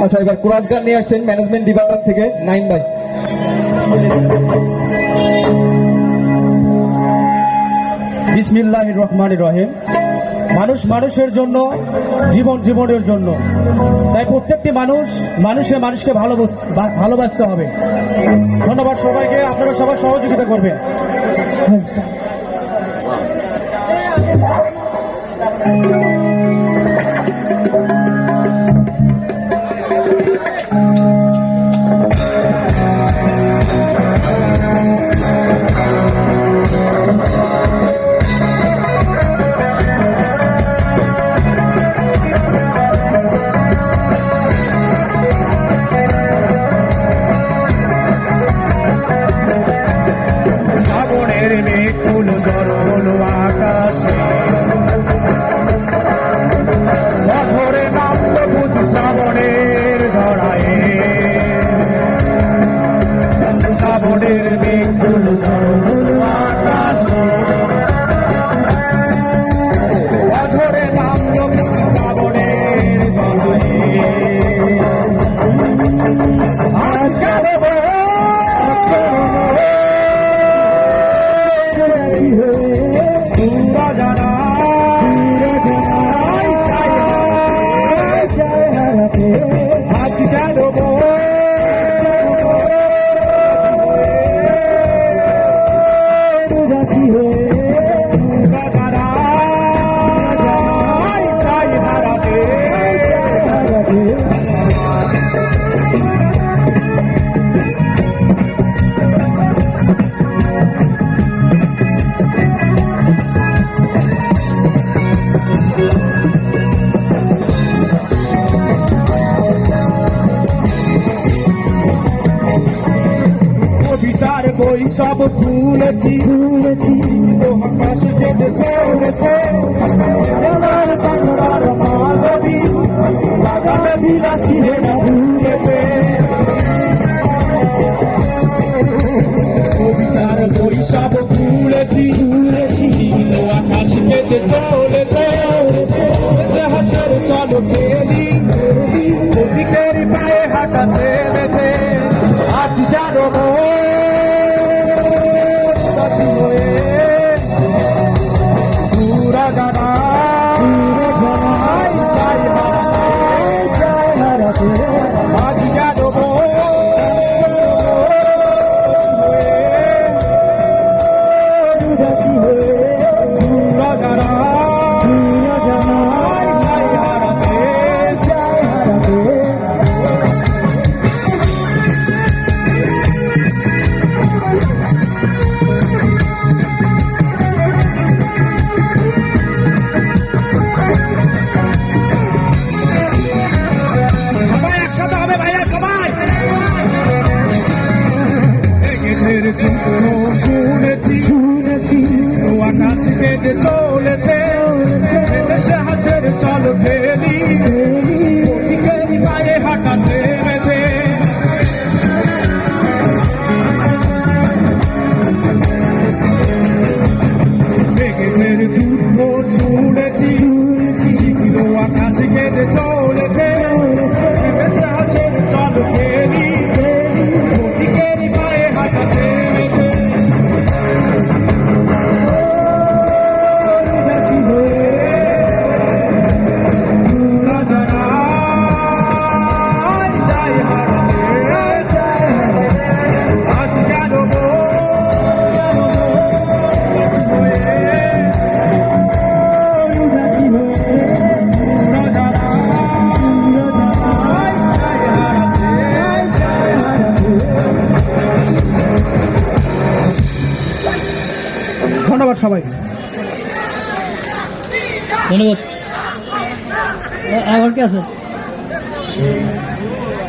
আচ্ছা, এবার কোরাস গান নিয়ে আসছেন ম্যানেজমেন্ট ডিপার্টমেন্ট থেকে নাইম ভাই। বিসমিল্লাহির রহমানির রহিম। মানুষ মানুষের জন্য, জীবন জীবনের জন্য, তাই প্রত্যেকটি মানুষকে ভালোবাসতে হবে। ধন্যবাদ সবাইকে, আপনারা সবাই সহযোগিতা করবেন। বই সব তুলেছি আকাশ কেটে চলেছে লাগালে বিলাসী ভুলেছে। কবিতার বই সব তুলেছি আকাশ কেটে চলেছে হাসের চলো খেলি প্রতীকের পায়ে হাঁটা চলেছে। আজ জানো আকাশ কেটে চলেছে দেশে হাসের চল ফেলি প্রতীকের পায়ে হাঁটা থেমেছে। মেঘের যুদ্ধ শুনেছি আকাশ কেটে চলেছে দেশে হাসের চল ফেলি প্রতীকের পায়ে হাঁটা থেমেছে। ধন্যবাদ সবাইকে, ধন্যবাদ। এখন কি আছে?